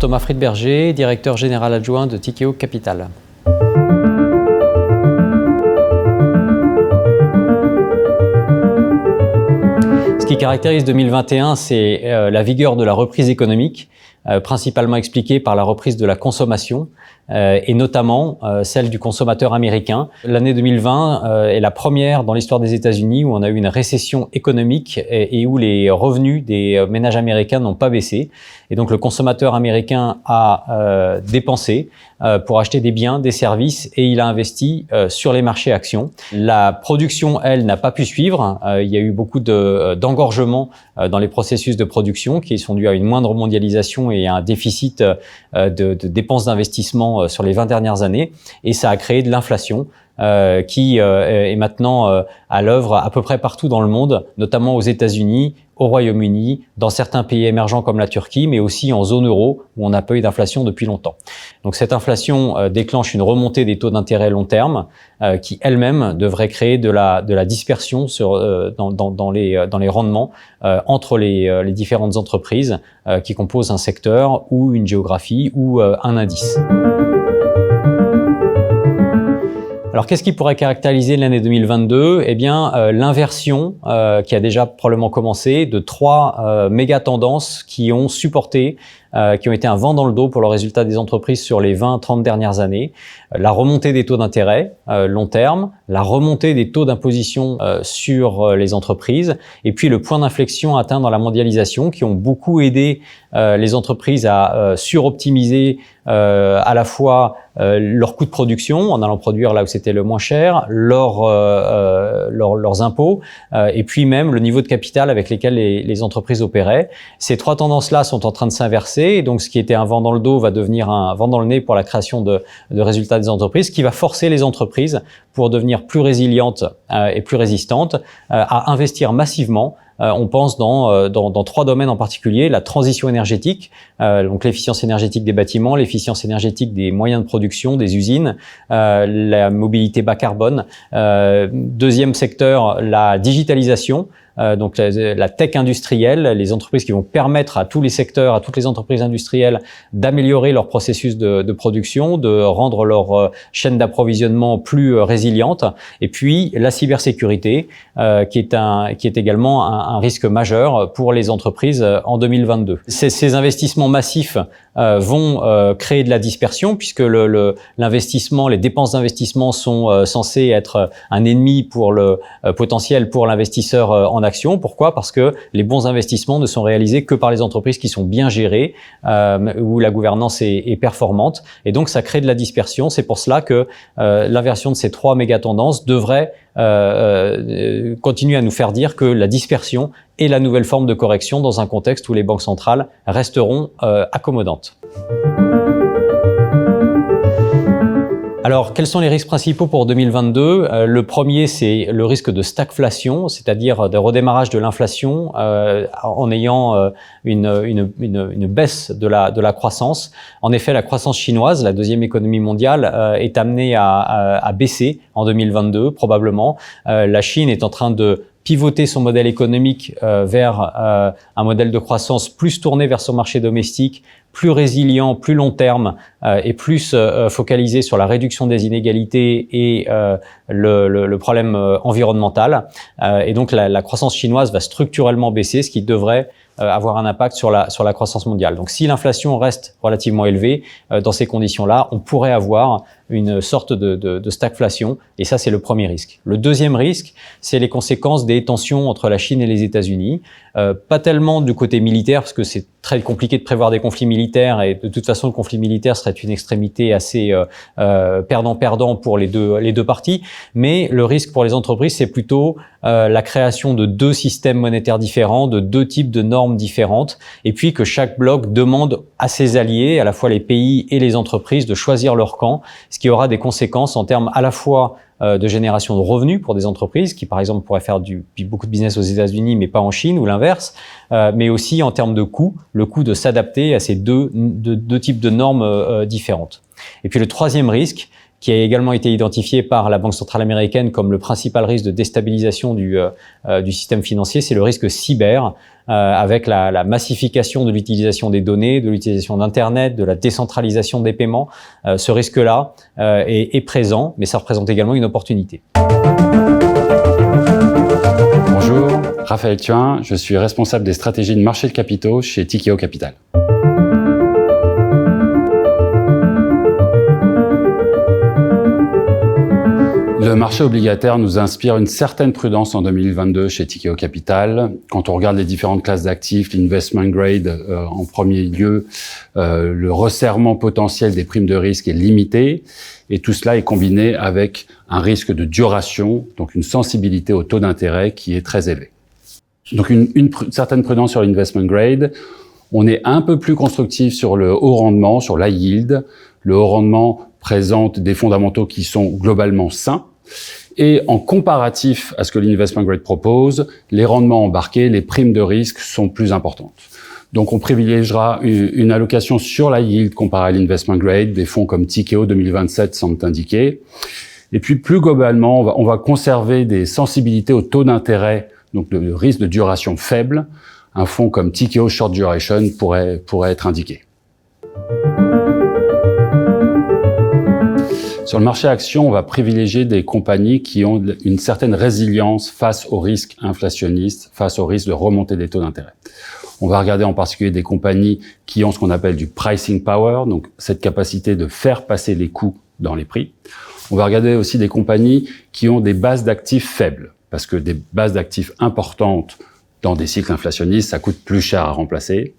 Thomas Friedberger, directeur général adjoint de Tikehau Capital. Ce qui caractérise 2021, c'est la vigueur de la reprise économique, principalement expliquée par la reprise de la consommation et notamment celle du consommateur américain. L'année 2020 est la première dans l'histoire des États-Unis où on a eu une récession économique et où les revenus des ménages américains n'ont pas baissé. Et donc le consommateur américain a dépensé pour acheter des biens, des services et il a investi sur les marchés actions. La production, elle, n'a pas pu suivre. Il y a eu beaucoup d'engorgement dans les processus de production qui sont dus à une moindre mondialisation et à un déficit de dépenses d'investissement sur les 20 dernières années. Et ça a créé de l'inflation qui est maintenant à l'œuvre à peu près partout dans le monde, notamment aux États-Unis, au Royaume-Uni, dans certains pays émergents comme la Turquie, mais aussi en zone euro où on n'a pas eu d'inflation depuis longtemps. Donc cette inflation déclenche une remontée des taux d'intérêt long terme qui elle-même devrait créer de la dispersion dans les rendements entre les différentes entreprises qui composent un secteur ou une géographie ou un indice. Alors, qu'est-ce qui pourrait caractériser l'année 2022 ? Eh bien, l'inversion qui a déjà probablement commencé de trois méga tendances qui ont supporté, qui ont été un vent dans le dos pour le résultat des entreprises sur les 20-30 dernières années. La remontée des taux d'intérêt long terme, la remontée des taux d'imposition sur les entreprises, et puis le point d'inflexion atteint dans la mondialisation qui ont beaucoup aidé les entreprises à suroptimiser à la fois leurs coûts de production en allant produire là où c'était le moins cher, leurs impôts, et puis même le niveau de capital avec lesquels les entreprises opéraient. Ces trois tendances-là sont en train de s'inverser, et donc ce qui était un vent dans le dos va devenir un vent dans le nez pour la création de résultats des entreprises, qui va forcer les entreprises, pour devenir plus résilientes et plus résistantes, à investir massivement. On pense dans trois domaines en particulier: la transition énergétique, donc l'efficience énergétique des bâtiments, l'efficience énergétique des moyens de production, des usines, la mobilité bas carbone. Deuxième secteur, la digitalisation. Donc la tech industrielle, les entreprises qui vont permettre à tous les secteurs, à toutes les entreprises industrielles d'améliorer leur processus de production, de rendre leur chaîne d'approvisionnement plus résiliente. Et puis la cybersécurité, qui est également un risque majeur pour les entreprises en 2022. Ces investissements massifs vont créer de la dispersion, puisque l'investissement, les dépenses d'investissement sont censées être un ennemi pour le potentiel pour l'investisseur en action. Pourquoi ? Parce que les bons investissements ne sont réalisés que par les entreprises qui sont bien gérées, où la gouvernance est performante, et donc ça crée de la dispersion. C'est pour cela que l'inversion de ces trois méga tendances devrait continuer à nous faire dire que la dispersion est la nouvelle forme de correction dans un contexte où les banques centrales resteront accommodantes. Alors, quels sont les risques principaux pour 2022 ? Le premier, c'est le risque de stagflation, c'est-à-dire de redémarrage de l'inflation en ayant une baisse de la croissance. En effet, la croissance chinoise, la deuxième économie mondiale, est amenée à baisser en 2022, probablement. La Chine est en train de pivoter son modèle économique vers un modèle de croissance plus tourné vers son marché domestique, plus résilient, plus long terme et plus focalisé sur la réduction des inégalités et le problème environnemental. Et donc la croissance chinoise va structurellement baisser, ce qui devrait avoir un impact sur la croissance mondiale. Donc si l'inflation reste relativement élevée, dans ces conditions-là, on pourrait avoir une sorte de stagflation, et ça c'est le premier risque. Le deuxième risque, c'est les conséquences des tensions entre la Chine et les États-Unis. Pas tellement du côté militaire, parce que c'est très compliqué de prévoir des conflits militaires, et de toute façon le conflit militaire serait une extrémité assez perdant-perdant pour les deux parties, mais le risque pour les entreprises, c'est plutôt la création de deux systèmes monétaires différents, de deux types de normes différentes, et puis que chaque bloc demande à ses alliés, à la fois les pays et les entreprises, de choisir leur camp, ce qui aura des conséquences en termes à la fois de génération de revenus pour des entreprises qui, par exemple, pourraient faire beaucoup de business aux États-Unis, mais pas en Chine, ou l'inverse, mais aussi en termes de coûts, le coût de s'adapter à ces deux types de normes différentes. Et puis le troisième risque, qui a également été identifié par la Banque centrale américaine comme le principal risque de déstabilisation du système financier, c'est le risque cyber, avec la massification de l'utilisation des données, de l'utilisation d'Internet, de la décentralisation des paiements. Ce risque-là est présent, mais ça représente également une opportunité. Bonjour, Raphaël Thuin, je suis responsable des stratégies de marché de capitaux chez Tikehau Capital. Le marché obligataire nous inspire une certaine prudence en 2022 chez Tikehau Capital. Quand on regarde les différentes classes d'actifs, l'investment grade en premier lieu, le resserrement potentiel des primes de risque est limité et tout cela est combiné avec un risque de duration, donc une sensibilité au taux d'intérêt qui est très élevé. Donc une certaine prudence sur l'investment grade. On est un peu plus constructif sur le haut rendement, sur la yield. Le haut rendement présente des fondamentaux qui sont globalement sains. Et en comparatif à ce que l'investment grade propose, les rendements embarqués, les primes de risque sont plus importantes. Donc on privilégiera une allocation sur la yield comparée à l'investment grade. Des fonds comme Tikehau 2027 semblent indiqués. Et puis plus globalement, on va conserver des sensibilités au taux d'intérêt, donc le risque de duration faible. Un fonds comme Tikehau Short Duration pourrait être indiqué. Sur le marché action, on va privilégier des compagnies qui ont une certaine résilience face aux risques inflationnistes, face au risque de remontée des taux d'intérêt. On va regarder en particulier des compagnies qui ont ce qu'on appelle du pricing power, donc cette capacité de faire passer les coûts dans les prix. On va regarder aussi des compagnies qui ont des bases d'actifs faibles, parce que des bases d'actifs importantes dans des cycles inflationnistes, ça coûte plus cher à remplacer.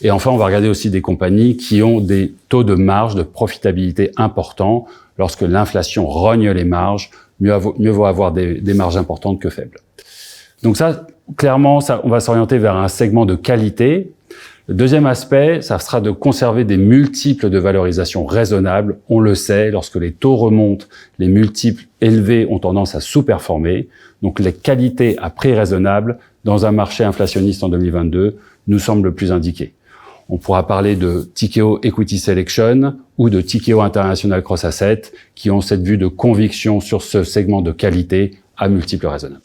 Et enfin, on va regarder aussi des compagnies qui ont des taux de marge, de profitabilité importants. Lorsque l'inflation rogne les marges, mieux vaut avoir des marges importantes que faibles. Donc ça, clairement, on va s'orienter vers un segment de qualité. Le deuxième aspect, ça sera de conserver des multiples de valorisation raisonnables. On le sait, lorsque les taux remontent, les multiples élevés ont tendance à sous-performer. Donc les qualités à prix raisonnable dans un marché inflationniste en 2022 nous semblent le plus indiquées. On pourra parler de Tikehau Equity Selection ou de Tikehau International Cross Asset qui ont cette vue de conviction sur ce segment de qualité à multiples raisonnables.